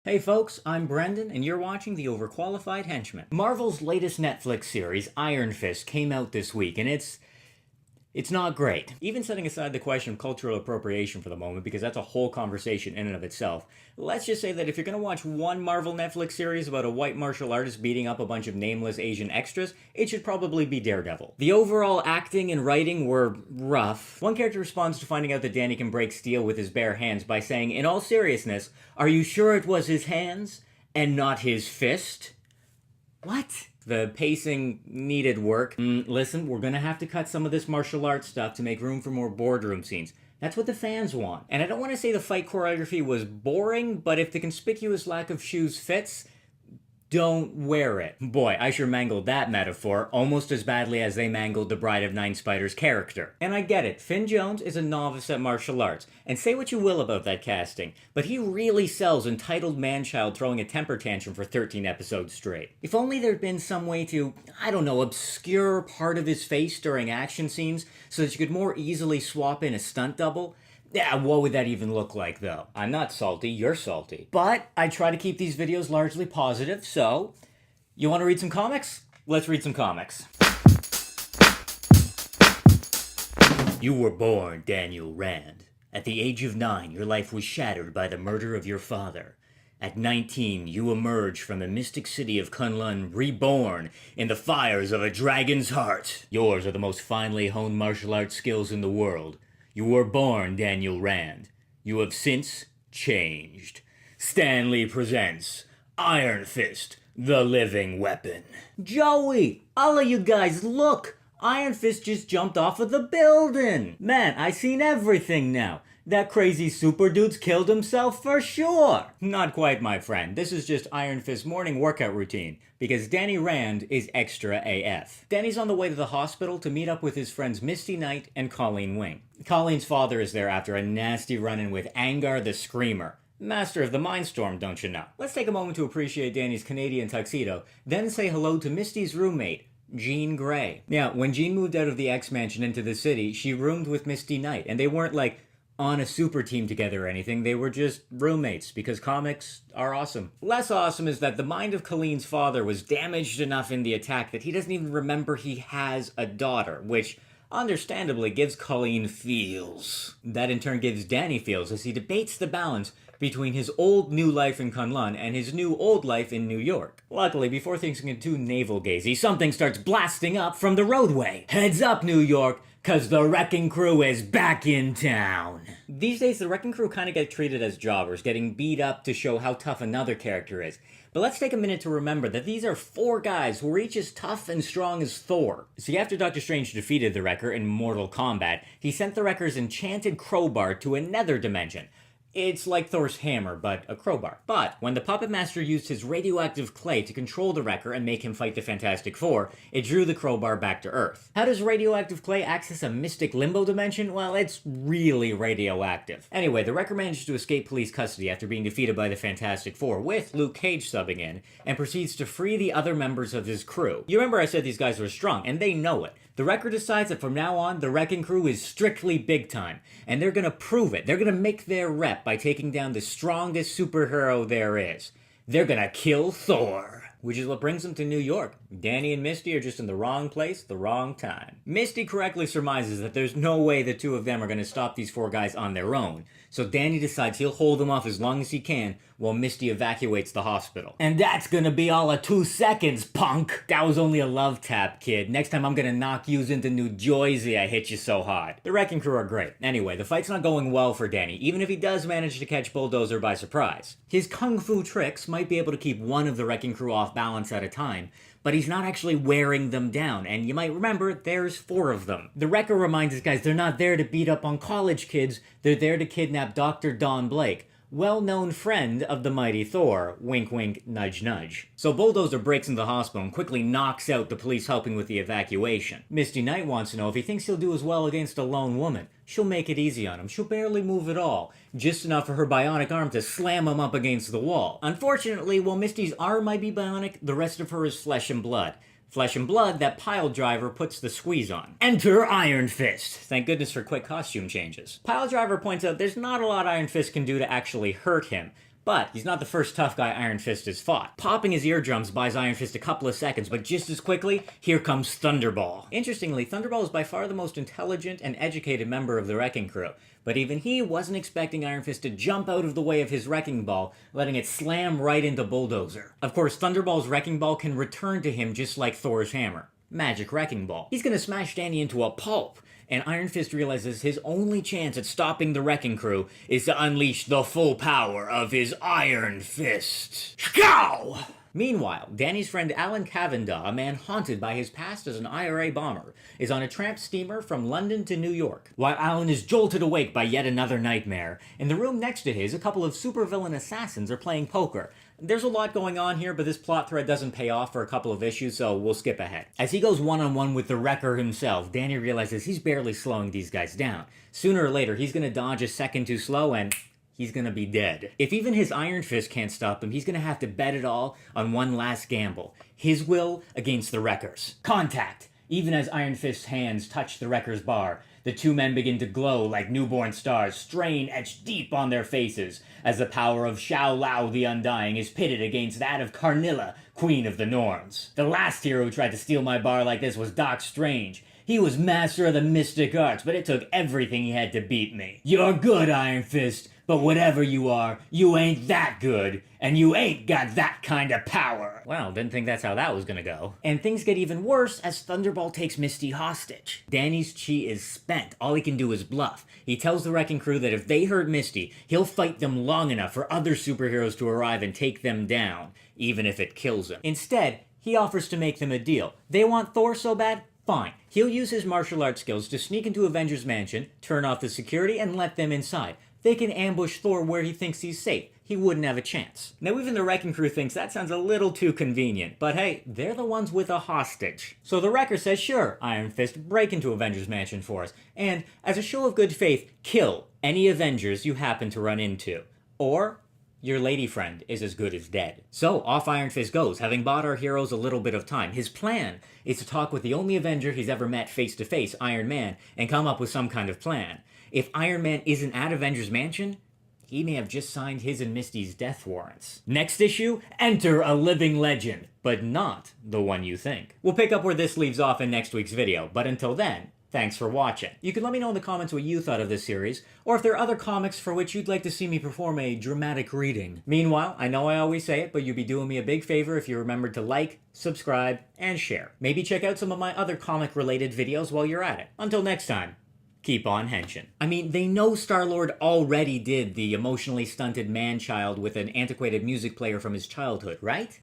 Hey folks, I'm Brendan, and you're watching the Overqualified Henchman. Marvel's latest Netflix series, Iron Fist, came out this week, and it's not great. Even setting aside the question of cultural appropriation for the moment, because that's a whole conversation in and of itself, let's just say that if you're gonna watch one Marvel Netflix series about a white martial artist beating up a bunch of nameless Asian extras, it should probably be Daredevil. The overall acting and writing were rough. One character responds to finding out that Danny can break steel with his bare hands by saying, in all seriousness, are you sure it was his hands and not his fist? What? The pacing needed work. Listen, we're gonna have to cut some of this martial arts stuff to make room for more boardroom scenes. That's what the fans want. And I don't want to say the fight choreography was boring, but if the conspicuous lack of shoes fits, don't wear it. Boy, I sure mangled that metaphor almost as badly as they mangled the Bride of Nine Spiders character. And I get it, Finn Jones is a novice at martial arts, and say what you will about that casting, but he really sells entitled man-child throwing a temper tantrum for 13 episodes straight. If only there'd been some way to, I don't know, obscure part of his face during action scenes so that you could more easily swap in a stunt double. Yeah, what would that even look like, though? I'm not salty, you're salty. But I try to keep these videos largely positive, so... You want to read some comics? Let's read some comics. You were born Daniel Rand. At the age of 9, your life was shattered by the murder of your father. At 19, you emerge from the mystic city of Kunlun, reborn in the fires of a dragon's heart. Yours are the most finely honed martial arts skills in the world. You were born Daniel Rand. You have since changed. Stan Lee presents Iron Fist, the living weapon. Joey, all of you guys, look! Iron Fist just jumped off of the building! Man, I seen everything now. That crazy super dude's killed himself for sure! Not quite, my friend. This is just Iron Fist's morning workout routine, because Danny Rand is extra AF. Danny's on the way to the hospital to meet up with his friends Misty Knight and Colleen Wing. Colleen's father is there after a nasty run-in with Angar the Screamer. Master of the Mindstorm, don't you know? Let's take a moment to appreciate Danny's Canadian tuxedo, then say hello to Misty's roommate, Jean Grey. Now, when Jean moved out of the X-Mansion into the city, she roomed with Misty Knight, and they weren't like on a super team together or anything, they were just roommates, because comics are awesome. Less awesome is that the mind of Colleen's father was damaged enough in the attack that he doesn't even remember he has a daughter, which understandably gives Colleen feels. That in turn gives Danny feels as he debates the balance between his old new life in Kunlun and his new old life in New York. Luckily, before things get too navel-gazy, something starts blasting up from the roadway. Heads up, New York! 'Cause the Wrecking Crew is back in town. These days, the Wrecking Crew kind of get treated as jobbers, getting beat up to show how tough another character is. But let's take a minute to remember that these are 4 guys who are each as tough and strong as Thor. See, after Doctor Strange defeated the Wrecker in Mortal Kombat, he sent the Wrecker's enchanted crowbar to a nether dimension. It's like Thor's hammer, but a crowbar. But when the Puppet Master used his radioactive clay to control the Wrecker and make him fight the Fantastic Four, it drew the crowbar back to Earth. How does radioactive clay access a mystic limbo dimension? Well, it's really radioactive. Anyway, the Wrecker managed to escape police custody after being defeated by the Fantastic Four, with Luke Cage subbing in, and proceeds to free the other members of his crew. You remember I said these guys were strong, and they know it. The Wrecker decides that from now on, the Wrecking Crew is strictly big time, and they're gonna prove it. They're gonna make their rep by taking down the strongest superhero there is. They're gonna kill Thor. Which is what brings them to New York. Danny and Misty are just in the wrong place, the wrong time. Misty correctly surmises that there's no way the 2 of them are going to stop these 4 guys on their own. So Danny decides he'll hold them off as long as he can while Misty evacuates the hospital. And that's gonna be all of 2 seconds, punk! That was only a love tap, kid. Next time I'm gonna knock yous into New Jersey, I hit you so hard. The Wrecking Crew are great. Anyway, the fight's not going well for Danny, even if he does manage to catch Bulldozer by surprise. His kung fu tricks might be able to keep one of the Wrecking Crew off balance at a time, but he's not actually wearing them down, and you might remember, there's 4 of them. The Wrecker reminds his guys they're not there to beat up on college kids, they're there to kidnap Dr. Don Blake, well-known friend of the mighty Thor, wink wink, nudge nudge. So Bulldozer breaks into the hospital and quickly knocks out the police helping with the evacuation. Misty Knight wants to know if he thinks he'll do as well against a lone woman. She'll make it easy on him, she'll barely move at all, just enough for her bionic arm to slam him up against the wall. Unfortunately, while Misty's arm might be bionic, the rest of her is flesh and blood. Flesh and blood that Pile Driver puts the squeeze on. Enter Iron Fist! Thank goodness for quick costume changes. Pile Driver points out there's not a lot Iron Fist can do to actually hurt him, But he's not the first tough guy Iron Fist has fought. Popping his eardrums buys Iron Fist a couple of seconds, but just as quickly, here comes Thunderball. Interestingly, Thunderball is by far the most intelligent and educated member of the Wrecking Crew, but even he wasn't expecting Iron Fist to jump out of the way of his Wrecking Ball, letting it slam right into Bulldozer. Of course, Thunderball's Wrecking Ball can return to him just like Thor's hammer. Magic Wrecking Ball. He's gonna smash Danny into a pulp, and Iron Fist realizes his only chance at stopping the Wrecking Crew is to unleash the full power of his Iron Fist. Scow! Meanwhile, Danny's friend Alan Cavendish, a man haunted by his past as an IRA bomber, is on a tramp steamer from London to New York. While Alan is jolted awake by yet another nightmare, in the room next to his, a couple of supervillain assassins are playing poker. There's a lot going on here, but this plot thread doesn't pay off for a couple of issues, so we'll skip ahead. As he goes one-on-one with the Wrecker himself, Danny realizes he's barely slowing these guys down. Sooner or later, he's gonna dodge a second too slow and he's gonna be dead. If even his Iron Fist can't stop him, he's gonna have to bet it all on one last gamble. His will against the Wrecker's. Contact! Even as Iron Fist's hands touch the Wrecker's bar, the two men begin to glow like newborn stars, strain etched deep on their faces, as the power of Xiao Lao the Undying is pitted against that of Carnilla, Queen of the Norns. The last hero who tried to steal my bar like this was Doc Strange. He was master of the mystic arts, but it took everything he had to beat me. You're good, Iron Fist, but whatever you are, you ain't that good, and you ain't got that kind of power. Well, didn't think that's how that was gonna go. And things get even worse as Thunderball takes Misty hostage. Danny's chi is spent. All he can do is bluff. He tells the Wrecking Crew that if they hurt Misty, he'll fight them long enough for other superheroes to arrive and take them down, even if it kills him. Instead, he offers to make them a deal. They want Thor so bad? Fine. He'll use his martial arts skills to sneak into Avengers Mansion, turn off the security, and let them inside. They can ambush Thor where he thinks he's safe. He wouldn't have a chance. Now even the Wrecking Crew thinks that sounds a little too convenient, but hey, they're the ones with a hostage. So the Wrecker says, sure, Iron Fist, break into Avengers Mansion for us, and as a show of good faith, kill any Avengers you happen to run into. Or your lady friend is as good as dead. So off Iron Fist goes, having bought our heroes a little bit of time. His plan is to talk with the only Avenger he's ever met face to face, Iron Man, and come up with some kind of plan. If Iron Man isn't at Avengers Mansion, he may have just signed his and Misty's death warrants. Next issue, enter a living legend, but not the one you think. We'll pick up where this leaves off in next week's video, but until then, thanks for watching. You can let me know in the comments what you thought of this series, or if there are other comics for which you'd like to see me perform a dramatic reading. Meanwhile, I know I always say it, but you'd be doing me a big favor if you remembered to like, subscribe, and share. Maybe check out some of my other comic-related videos while you're at it. Until next time, keep on henching. I mean, they know Star-Lord already did the emotionally stunted man-child with an antiquated music player from his childhood, right?